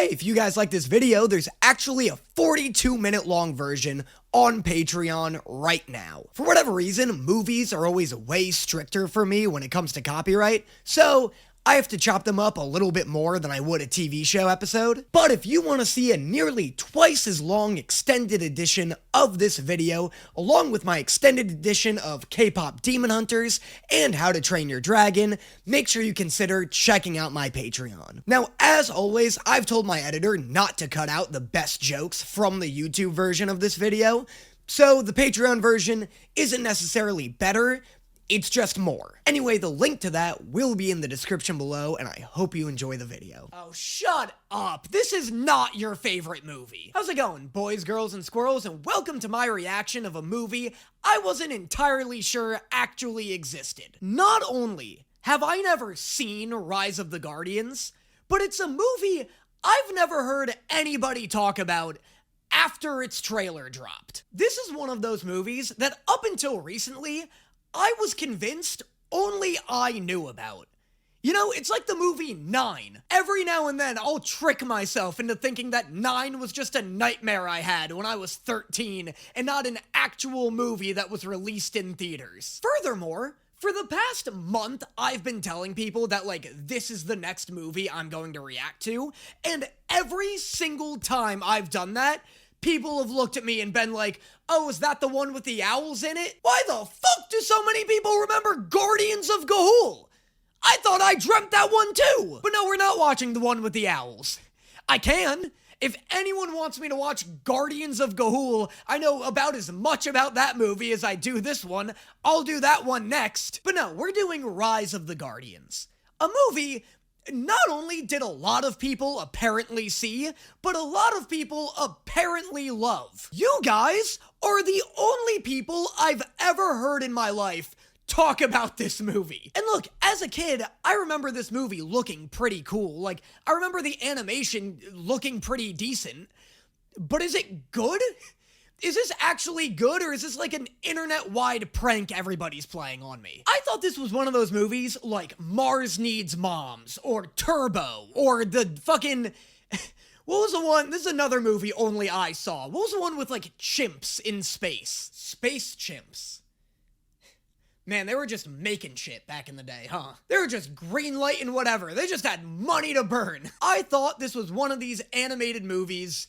way, if you guys like this video, there's actually a 42-minute long version on Patreon right now. For whatever reason, movies are always way stricter for me when it comes to copyright, so I have to chop them up a little bit more than I would a TV show episode. But if you want to see a nearly twice as long extended edition of this video, along with my extended edition of K-pop Demon Hunters and How to Train Your Dragon, make sure you consider checking out my Patreon. Now, as always, I've told my editor not to cut out the best jokes from the YouTube version of this video, so the Patreon version isn't necessarily better, it's just more. Anyway, the link to that will be in the description below, and I hope you enjoy the video. Oh, shut up. This is not your favorite movie. How's it going, boys, girls, and squirrels, and welcome to my reaction of a movie I wasn't entirely sure actually existed. Not only have I never seen Rise of the Guardians, but it's a movie I've never heard anybody talk about after its trailer dropped. This is one of those movies that up until recently, I was convinced only I knew about. You know, it's like the movie 9. Every now and then, I'll trick myself into thinking that 9 was just a nightmare I had when I was 13 and not an actual movie that was released in theaters. Furthermore, for the past month, I've been telling people that, like, this is the next movie I'm going to react to, and every single time I've done that, people have looked at me and been like, oh, is that the one with the owls in it? Why the fuck do so many people remember Guardians of Ga'Hoole? I thought I dreamt that one too. But no, we're not watching the one with the owls. I can. If anyone wants me to watch Guardians of Ga'Hoole, I know about as much about that movie as I do this one. I'll do that one next. But no, we're doing Rise of the Guardians. A movie not only did a lot of people apparently see, but a lot of people apparently love. You guys are the only people I've ever heard in my life talk about this movie. And look, as a kid, I remember this movie looking pretty cool. Like, I remember the animation looking pretty decent. But is it good? Is this actually good, or is this like an internet-wide prank everybody's playing on me? I thought this was one of those movies like Mars Needs Moms, or Turbo, or the fucking... What was the one? This is another movie only I saw. What was the one with like chimps in space? Space chimps. Man, they were just making shit back in the day, huh? They were just greenlighting whatever. They just had money to burn. I thought this was one of these animated movies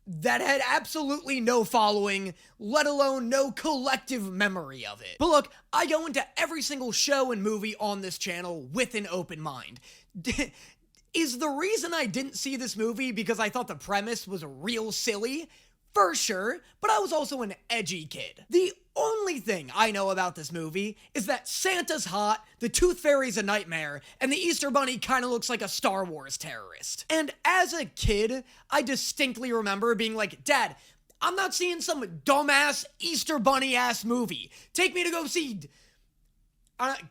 that had absolutely no following, let alone no collective memory of it. But look, I go into every single show and movie on this channel with an open mind. Is the reason I didn't see this movie because I thought the premise was real silly? For sure, but I was also an edgy kid. The only thing I know about this movie is that Santa's hot, the Tooth Fairy's a nightmare, and the Easter Bunny kind of looks like a Star Wars terrorist. And as a kid, I distinctly remember being like, Dad, I'm not seeing some dumbass Easter Bunny-ass movie. Take me to go see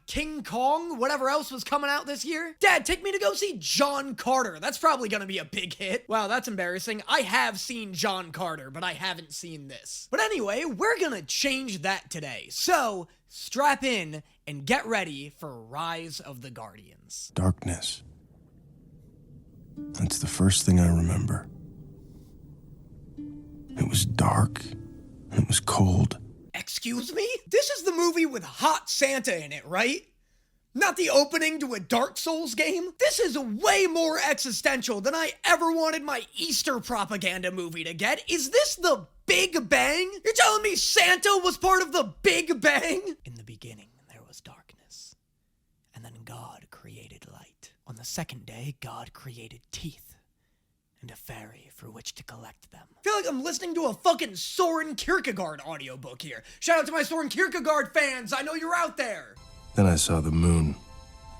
King Kong, whatever else was coming out this year. Dad, take me to go see John Carter. That's probably gonna be a big hit. Wow, that's embarrassing. I have seen John Carter, but I haven't seen this. But anyway, we're gonna change that today. So, strap in and get ready for Rise of the Guardians. Darkness. That's the first thing I remember. It was dark, and it was cold. Excuse me? This is the movie with Hot Santa in it, right? Not the opening to a Dark Souls game? This is way more existential than I ever wanted my Easter propaganda movie to get. Is this the Big Bang? You're telling me Santa was part of the Big Bang? In the beginning, there was darkness. And then God created light. On the second day, God created teeth. And a fairy for which to collect them. I feel like I'm listening to a fucking Soren Kierkegaard audiobook here. Shout out to my Soren Kierkegaard fans, I know you're out there. Then I saw the moon.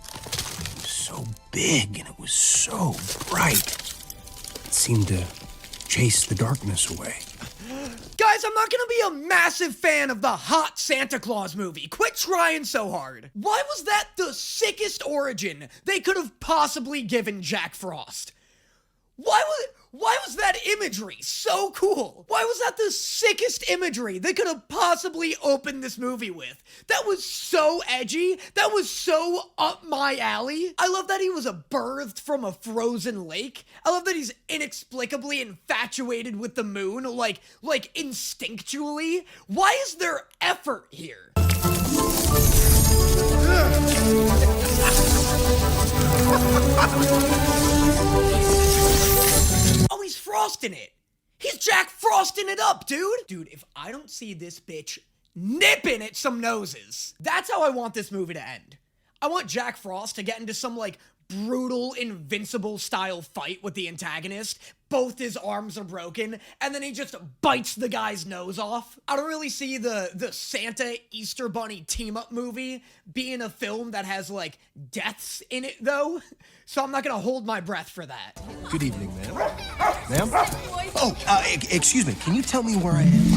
It was so big and it was so bright. It seemed to chase the darkness away. Guys, I'm not gonna be a massive fan of the Hot Santa Claus movie. Quit trying so hard. Why was that the sickest origin they could have possibly given Jack Frost? why was that imagery so cool? Why was that the sickest imagery they could have possibly opened this movie with? That was so edgy. That was so up my alley. I love that he was birthed from a frozen lake. I love that he's inexplicably infatuated with the moon, like instinctually. Why is there effort here? Oh, he's frosting it. He's Jack Frosting it up, dude. Dude, if I don't see this bitch nipping at some noses, that's how I want this movie to end. I want Jack Frost to get into some, like, brutal, invincible style fight with the antagonist. Both his arms are broken, and then he just bites the guy's nose off. I don't really see the Santa Easter Bunny team-up movie being a film that has, like, deaths in it, though. So I'm not gonna hold my breath for that. Good evening, ma'am. Ma'am? Oh, excuse me. Can you tell me where I am?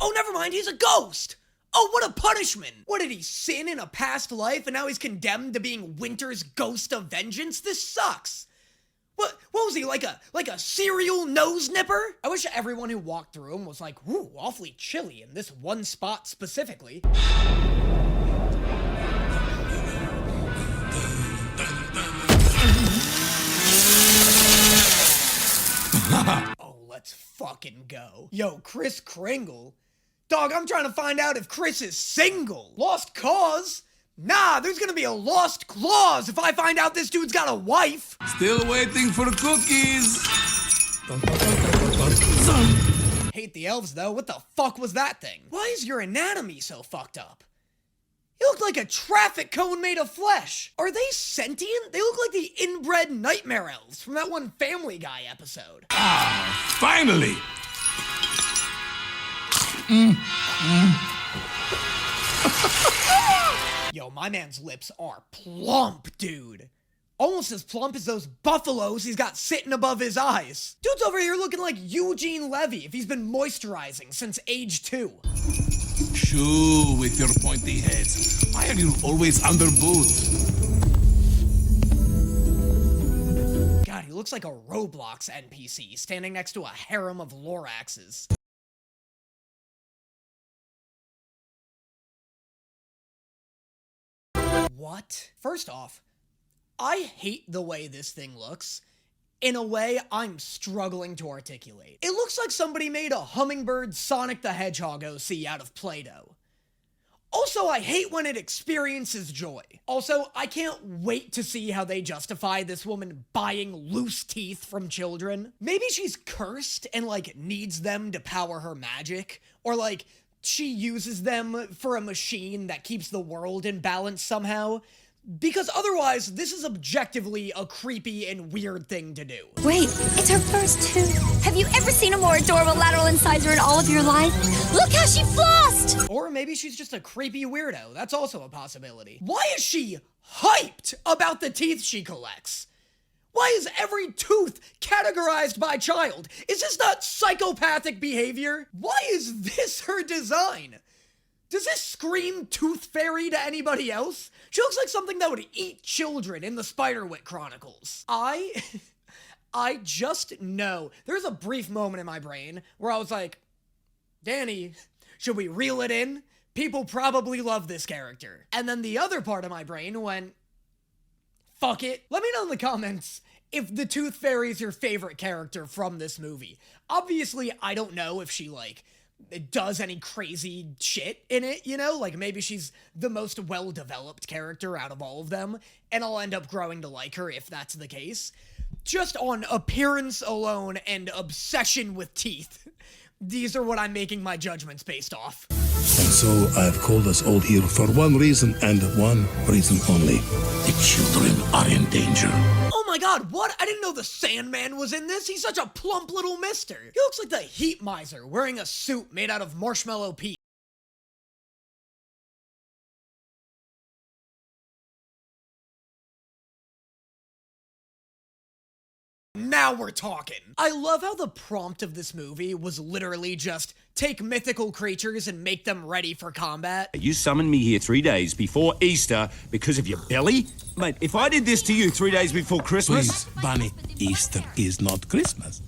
Oh, never mind. He's a ghost. Oh, what a punishment! What, did he sin in a past life and now he's condemned to being Winter's ghost of vengeance? This sucks. What was he, like a serial nose nipper? I wish everyone who walked through him was like, ooh, awfully chilly in this one spot specifically. Oh, let's fucking go. Yo, Kris Kringle. Dog, I'm trying to find out if Chris is single. Lost cause? Nah, there's gonna be a lost clause if I find out this dude's got a wife. Still waiting for cookies. Hate the elves, though. What the fuck was that thing? Why is your anatomy so fucked up? You look like a traffic cone made of flesh. Are they sentient? They look like the inbred nightmare elves from that one Family Guy episode. Ah, finally. Yo, my man's lips are plump, dude. Almost as plump as those buffaloes he's got sitting above his eyes. Dude's over here looking like Eugene Levy if he's been moisturizing since age 2. Shoo, with your pointy heads. Why are you always under boot? God, he looks like a Roblox NPC standing next to a harem of Loraxes. What? First off, I hate the way this thing looks. In a way I'm struggling to articulate. It looks like somebody made a hummingbird Sonic the Hedgehog OC out of Play-Doh. Also, I hate when it experiences joy. Also, I can't wait to see how they justify this woman buying loose teeth from children. Maybe she's cursed and, like, needs them to power her magic. Or, like, she uses them for a machine that keeps the world in balance somehow. Because otherwise, this is objectively a creepy and weird thing to do. Wait, it's her first tooth. Have you ever seen a more adorable lateral incisor in all of your life? Look how she flossed! Or maybe she's just a creepy weirdo. That's also a possibility. Why is she hyped about the teeth she collects? Why is every tooth categorized by child? Is this not psychopathic behavior? Why is this her design? Does this scream Tooth Fairy to anybody else? She looks like something that would eat children in the Spiderwick Chronicles. I just know. There's a brief moment in my brain where I was like, Danny, should we reel it in? People probably love this character. And then the other part of my brain went, fuck it. Let me know in the comments if the Tooth Fairy is your favorite character from this movie. Obviously, I don't know if she, like, does any crazy shit in it, you know? Like, maybe she's the most well-developed character out of all of them, and I'll end up growing to like her if that's the case. Just on appearance alone and obsession with teeth, these are what I'm making my judgments based off. And so I have called us all here for one reason and one reason only. The children are in danger. Oh my god, what? I didn't know the Sandman was in this. He's such a plump little mister. He looks like the Heat Miser wearing a suit made out of marshmallow peas. Now we're talking. I love how the prompt of this movie was literally just take mythical creatures and make them ready for combat. You summoned me here 3 days before Easter because of your belly? Mate, if I did this to you 3 days before Christmas... Please, Bunny, Easter is not Christmas.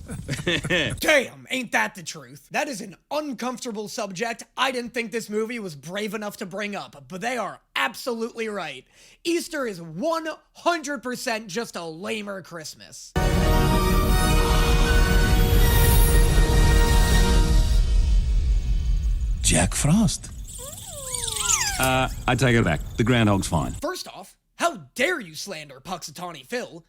Damn, ain't that the truth? That is an uncomfortable subject I didn't think this movie was brave enough to bring up, but they are absolutely right. Easter is 100% just a lamer Christmas. Jack Frost. I take it back. The groundhog's fine. First off, how dare you slander Puxatawny Phil?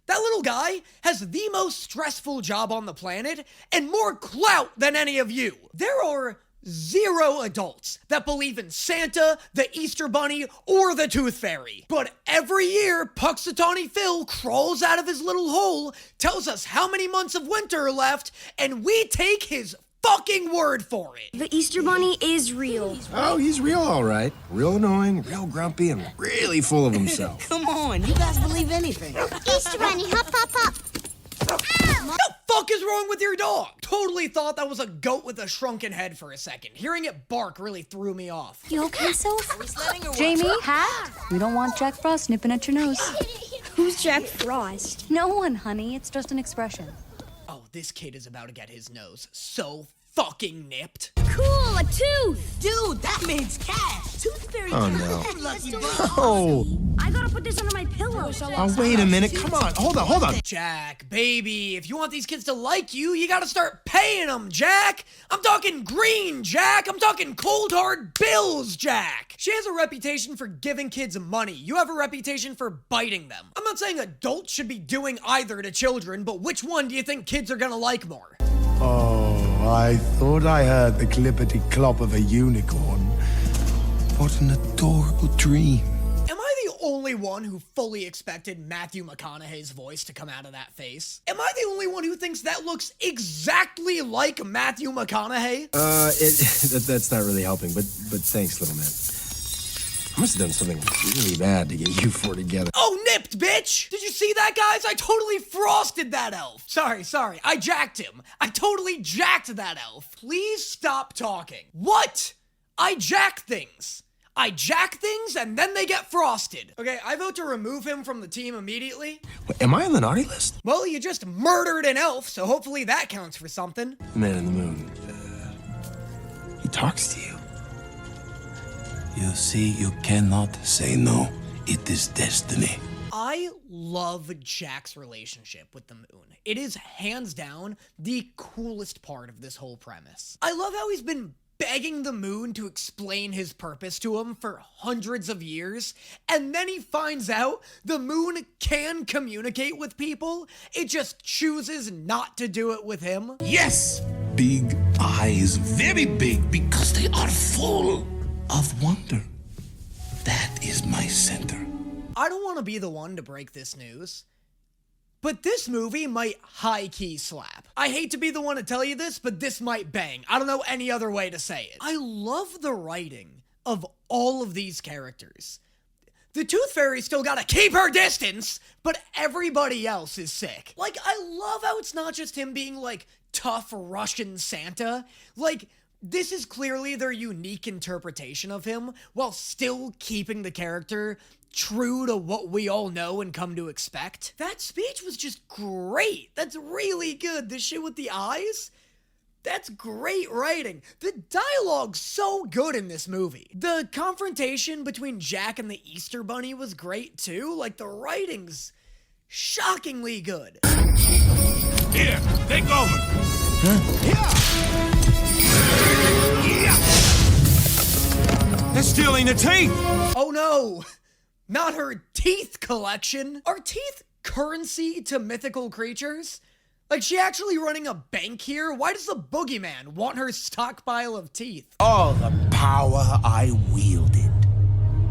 That little guy has the most stressful job on the planet and more clout than any of you. There are 0 adults that believe in Santa, the Easter Bunny, or the Tooth Fairy. But every year, Puxatawny Phil crawls out of his little hole, tells us how many months of winter are left, and we take his fucking word for it. The Easter Bunny is real. Oh, he's real, all right. Real annoying, real grumpy, and really full of himself. Come on, you guys believe anything. Easter Bunny, hop, hop, hop. What the fuck is wrong with your dog? Totally thought that was a goat with a shrunken head for a second. Hearing it bark really threw me off. You okay, Soph? Jamie, Hat, we don't want Jack Frost nipping at your nose. Who's Jack Frost? No one, honey. It's just an expression. Oh, this kid is about to get his nose so fucking nipped. Cool, a tooth. Dude, that means cash. Tooth Fairy. Oh, no. Lucky bug. Oh, I gotta put this under my pillow. oh, wait a minute. Come on. Hold on. Jack, baby, if you want these kids to like you, you gotta start paying them, Jack. I'm talking green, Jack. I'm talking cold hard bills, Jack. She has a reputation for giving kids money. You have a reputation for biting them. I'm not saying adults should be doing either to children, but which one do you think kids are gonna like more? Oh, I thought I heard the clippity-clop of a unicorn. What an adorable dream. Am I the only one who fully expected Matthew McConaughey's voice to come out of that face? Am I the only one who thinks that looks exactly like Matthew McConaughey? That's not really helping, but thanks, little man. I must have done something really bad to get you four together. Oh, nipped, bitch! Did you see that, guys? I totally frosted that elf. Sorry. I jacked him. I totally jacked that elf. Please stop talking. What? I jack things. I jack things and then they get frosted. Okay, I vote to remove him from the team immediately. Wait, am I on the naughty list? Well, you just murdered an elf, so hopefully that counts for something. The man in the moon. He talks to you. You see, you cannot say no. It is destiny. I love Jack's relationship with the moon. It is hands down the coolest part of this whole premise. I love how he's been begging the moon to explain his purpose to him for hundreds of years, and then he finds out the moon can communicate with people. It just chooses not to do it with him. Yes! Big eyes, very big, because they are full of wonder. That is my center. I don't want to be the one to break this news, but this movie might high-key slap. I hate to be the one to tell you this, but this might bang. I don't know any other way to say it. I love the writing of all of these characters. The Tooth Fairy still gotta keep her distance, but everybody else is sick. Like, I love how it's not just him being, like, tough Russian Santa. Like, this is clearly their unique interpretation of him, while still keeping the character true to what we all know and come to expect. That speech was just great. That's really good. The shit with the eyes? That's great writing. The dialogue's so good in this movie. The confrontation between Jack and the Easter Bunny was great too. Like, the writing's shockingly good. Here, take over. They're stealing the teeth! Oh no! Not her teeth collection. Are teeth currency to mythical creatures? Like, she actually running a bank here? Why does the boogeyman want her stockpile of teeth? All the power I wielded.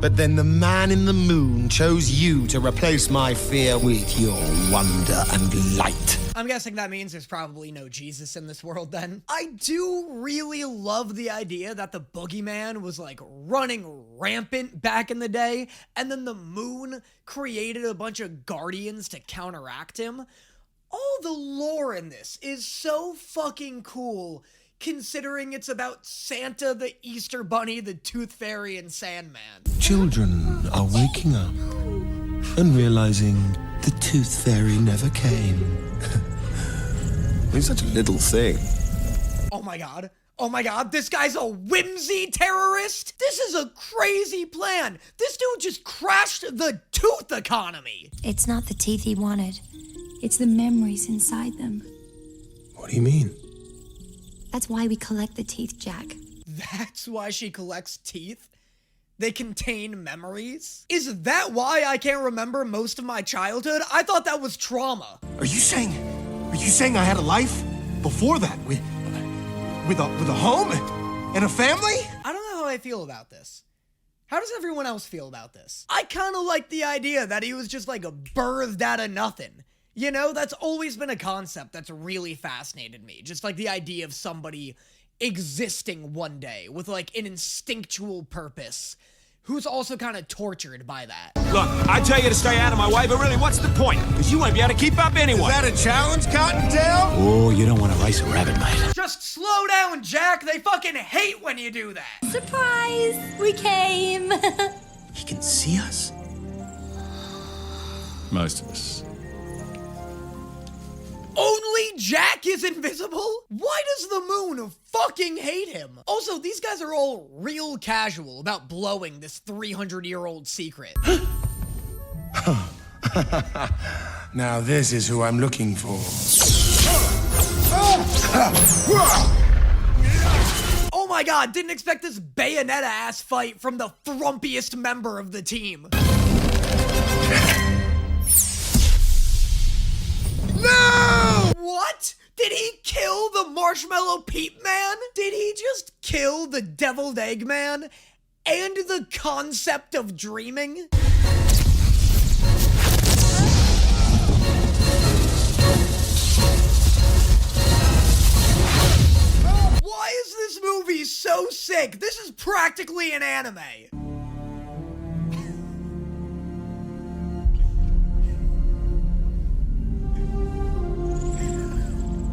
But then the man in the moon chose you to replace my fear with your wonder and light. I'm guessing that means there's probably no Jesus in this world then. I do really love the idea that the boogeyman was like running rampant back in the day, and then the moon created a bunch of guardians to counteract him. All the lore in this is so fucking cool. considering it's about Santa, the Easter Bunny, the Tooth Fairy, and Sandman. Children are waking up and realizing the Tooth Fairy never came. It's such a little thing. Oh my god. Oh my god, this guy's a whimsy terrorist? This is a crazy plan. This dude just crashed the tooth economy. It's not the teeth he wanted. It's the memories inside them. What do you mean? That's why we collect the teeth, Jack. That's why she collects teeth? They contain memories? Is that why I can't remember most of my childhood? I thought that was trauma. Are you saying I had a life before that? With a home and a family? I don't know how I feel about this. How does everyone else feel about this? I kind of like the idea that he was just like birthed out of nothing. You know, that's always been a concept that's really fascinated me. Just like the idea of somebody existing one day with like an instinctual purpose who's also kind of tortured by that. Look, I tell you to stay out of my way, but really, what's the point? Because you won't be able to keep up anyway. Is that a challenge, Cottontail? Oh, you don't want to race a rabbit, mate. Just slow down, Jack. They fucking hate when you do that. Surprise! We came! He can see us? Most of us. Only Jack is invisible? Why does the moon fucking hate him? Also, these guys are all real casual about blowing this 300-year-old secret. Now this is who I'm looking for. Oh my god, didn't expect this Bayonetta-ass fight from the frumpiest member of the team. No! What? Did he kill the Marshmallow Peep Man? Did he just kill the Deviled Egg Man? And the concept of dreaming? Why is this movie so sick? This is practically an anime.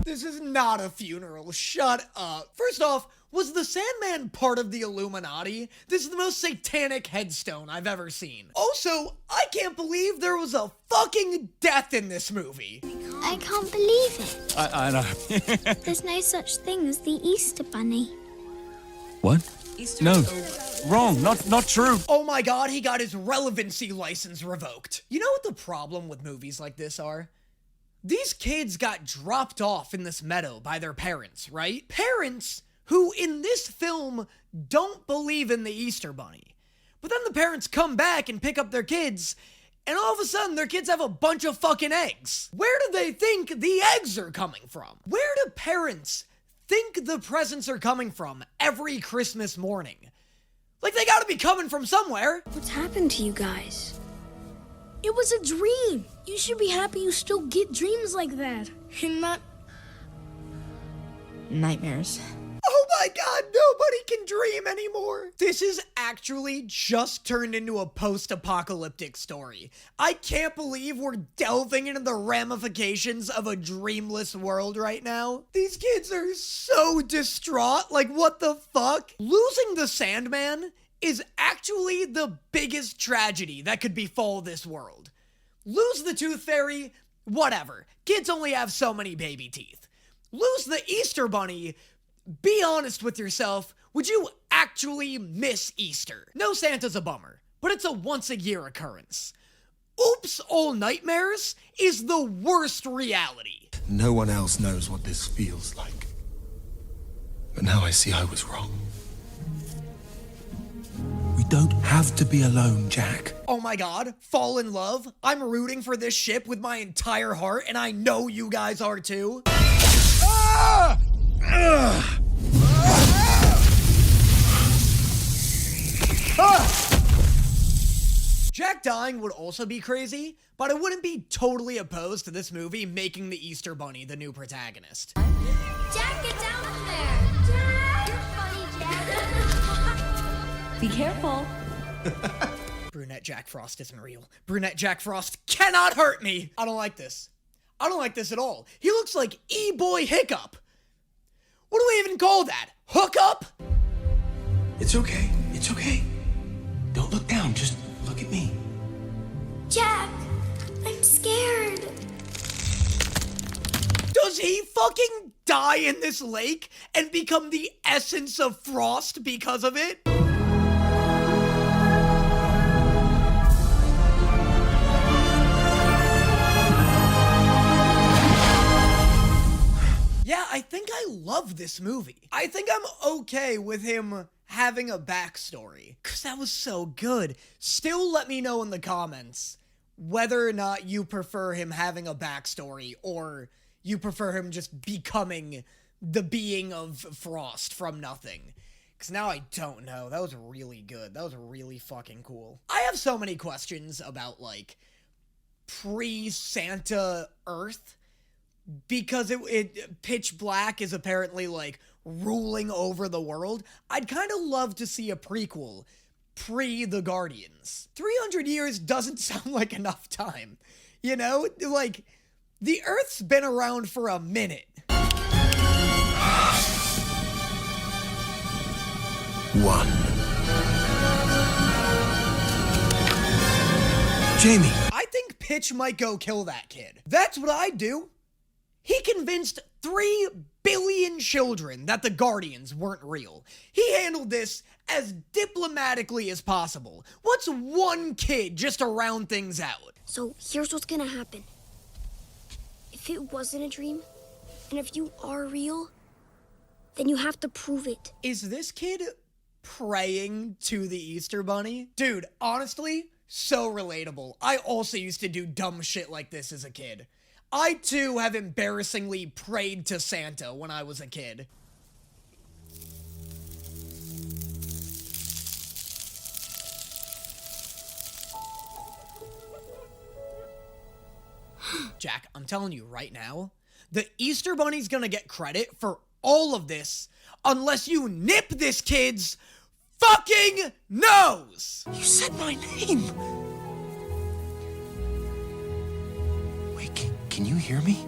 This is not a funeral. Shut up. First off, was the Sandman part of the Illuminati? This is the most satanic headstone I've ever seen. Also, I can't believe there was a fucking death in this movie. I can't believe it. I know. There's no such thing as the Easter Bunny. What? No. Wrong. Not true. Oh my god, he got his relevancy license revoked. You know what the problem with movies like this are? These kids got dropped off in this meadow by their parents, right? Parents who, in this film, don't believe in the Easter Bunny. But then the parents come back and pick up their kids, and all of a sudden their kids have a bunch of fucking eggs. Where do they think the eggs are coming from? Where do parents think the presents are coming from every Christmas morning? Like, they gotta be coming from somewhere. What's happened to you guys? It was a dream. You should be happy you still get dreams like that. And not Nightmares. Oh my god, nobody can dream anymore. This is actually just turned into a post-apocalyptic story. I can't believe we're delving into the ramifications of a dreamless world right now. These kids are so distraught. Like, what the fuck? Losing the Sandman is actually the biggest tragedy that could befall this world. Lose the Tooth Fairy, whatever. Kids only have so many baby teeth. Lose the Easter Bunny. Be honest with yourself. Would you actually miss Easter? No, Santa's a bummer, but it's a once-a-year occurrence. Oops, all nightmares is the worst reality. No one else knows what this feels like. But now I see I was wrong. We don't have to be alone, Jack. Oh my god, fall in love? I'm rooting for this ship with my entire heart, and I know you guys are too. Ah! Jack dying would also be crazy, but I wouldn't be totally opposed to this movie making the Easter Bunny the new protagonist. Jack, get down from there! Jack! You're funny, Jack! Be careful. Brunette Jack Frost isn't real. Brunette Jack Frost cannot hurt me! I don't like this. I don't like this at all. He looks like E-Boy Hiccup. What do we even call that? Hook up? It's okay. It's okay. Don't look down. Just look at me. Jack, I'm scared. Does he fucking die in this lake and become the essence of Frost because of it? Yeah, I think I love this movie. I think I'm okay with him having a backstory, because that was so good. Still let me know in the comments whether or not you prefer him having a backstory or you prefer him just becoming the being of Frost from nothing. Because now I don't know. That was really good. That was really fucking cool. I have so many questions about, like, pre-Santa Earth, because it Pitch Black is apparently, like, ruling over the world. I'd kind of love to see a prequel pre-The Guardians. 300 years doesn't sound like enough time. You know? Like, the Earth's been around for a minute. One. Jamie. I think Pitch might go kill that kid. That's what I'd do. He convinced 3 billion children that the Guardians weren't real. He handled this as diplomatically as possible. What's one kid just to round things out? So here's what's gonna happen. If it wasn't a dream, and if you are real, then you have to prove it. Is this kid praying to the Easter Bunny? Dude, honestly, so relatable. I also used to do dumb shit like this as a kid. I, too, have embarrassingly prayed to Santa when I was a kid. Jack, I'm telling you right now, the Easter Bunny's gonna get credit for all of this unless you nip this kid's fucking nose! You said my name. Wait, can you hear me?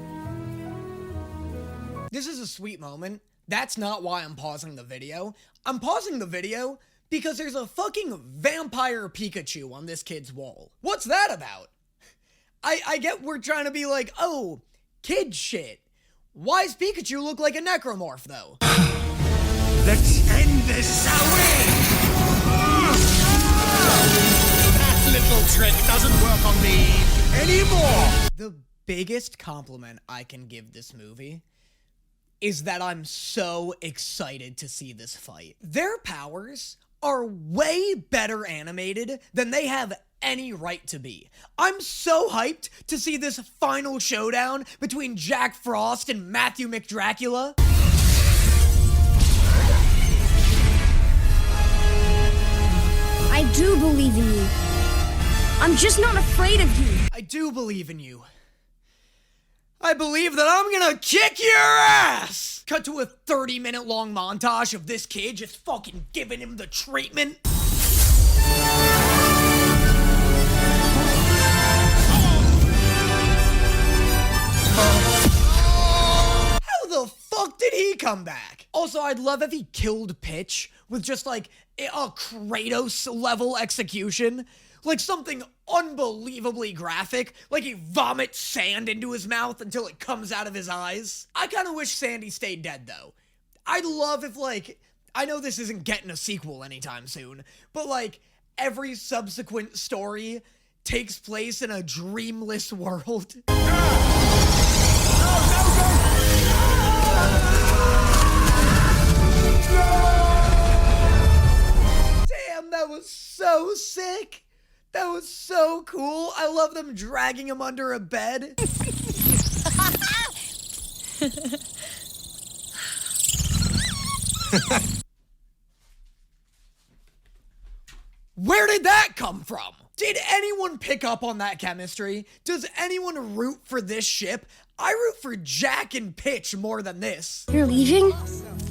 This is a sweet moment. That's not why I'm pausing the video. I'm pausing the video because there's a fucking vampire Pikachu on this kid's wall. What's that about? I get we're trying to be like, oh, kid shit. Why's Pikachu look like a necromorph, though? Let's end this, shall we? That little trick doesn't work on me anymore. The biggest compliment I can give this movie is that I'm so excited to see this fight. Their powers are way better animated than they have any right to be. I'm so hyped to see this final showdown between Jack Frost and Matthew McDracula. I do believe in you. I'm just not afraid of you. I do believe in you. I believe that I'm gonna kick your ass! Cut to a 30-minute long montage of this kid just fucking giving him the treatment. How the fuck did he come back? Also, I'd love if he killed Pitch with just like a Kratos level execution. Like something unbelievably graphic, like he vomits sand into his mouth until it comes out of his eyes. I kind of wish Sandy stayed dead, though. I'd love if, like, I know this isn't getting a sequel anytime soon, but, like, every subsequent story takes place in a dreamless world. Damn, that was so sick. That was so cool. I love them dragging him under a bed. Where did that come from? Did anyone pick up on that chemistry? Does anyone root for this ship? I root for Jack and Pitch more than this. You're leaving?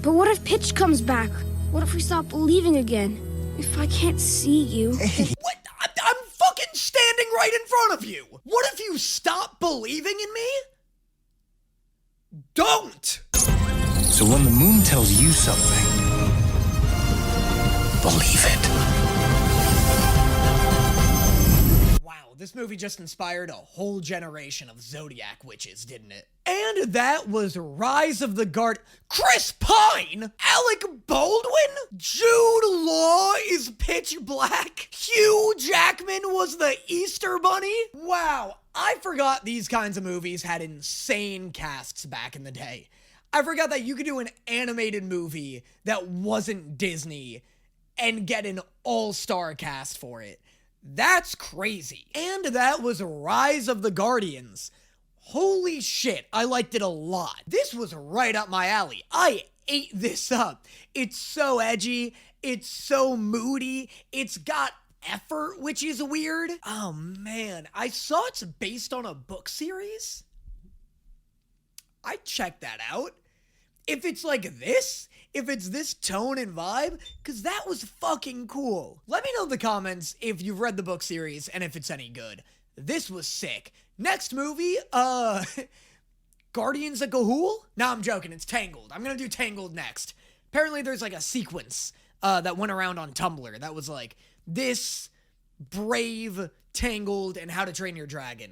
But what if Pitch comes back? What if we stop believing again? If I can't see you... What? I'm fucking standing right in front of you. What if you stop believing in me? Don't! So when the moon tells you something, believe it. Wow, this movie just inspired a whole generation of Zodiac witches, didn't it? And that was Rise of the Chris Pine? Alec Baldwin? Jude Law is Pitch Black? Hugh Jackman was the Easter Bunny? Wow, I forgot these kinds of movies had insane casts back in the day. I forgot that you could do an animated movie that wasn't Disney and get an all-star cast for it. That's crazy. And that was Rise of the Guardians. Holy shit, I liked it a lot. This was right up my alley. I ate this up. It's so edgy. It's so moody. It's got effort, which is weird. Oh man, I saw it's based on a book series. I'd check that out. If it's like this, if it's this tone and vibe, because that was fucking cool. Let me know in the comments if you've read the book series and if it's any good. This was sick. Next movie, Guardians of Gahul? No, I'm joking, it's Tangled. I'm gonna do Tangled next. Apparently there's like a sequence that went around on Tumblr that was like, this, Brave, Tangled, and How to Train Your Dragon.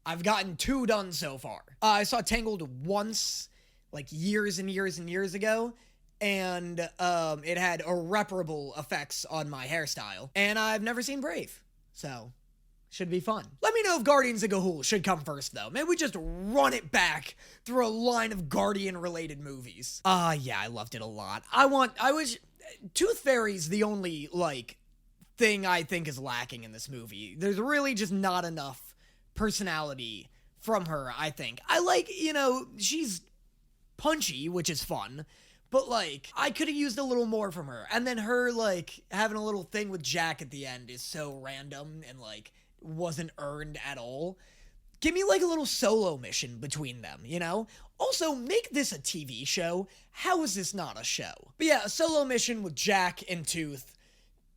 I've gotten 2 done so far. I saw Tangled once, like years and years and years ago, and it had irreparable effects on my hairstyle. And I've never seen Brave, so should be fun. Let me know if Guardians of Gahul should come first, though. Maybe we just run it back through a line of Guardian-related movies. Yeah, I loved it a lot. Tooth Fairy's the only, like, thing I think is lacking in this movie. There's really just not enough personality from her, I think. I like, she's punchy, which is fun, but, like, I could have used a little more from her. And then her, like, having a little thing with Jack at the end is so random and, like, wasn't earned at all. Give me, like, a little solo mission between them, Also, make this a TV show. How is this not a show? But yeah, a solo mission with Jack and Tooth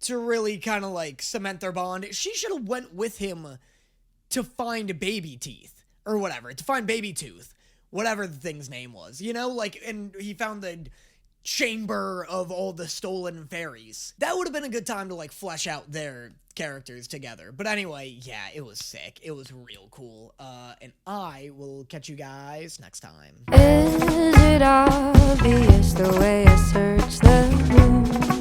to really kind of, like, cement their bond. She should have went with him to find Baby Teeth, or whatever, to find Baby Tooth, whatever the thing's name was, and he found the chamber of all the stolen fairies. That would have been a good time to, like, flesh out their characters together. But anyway, yeah, it was sick. It was real cool. And I will catch you guys next time. Is it obvious the way I search the room?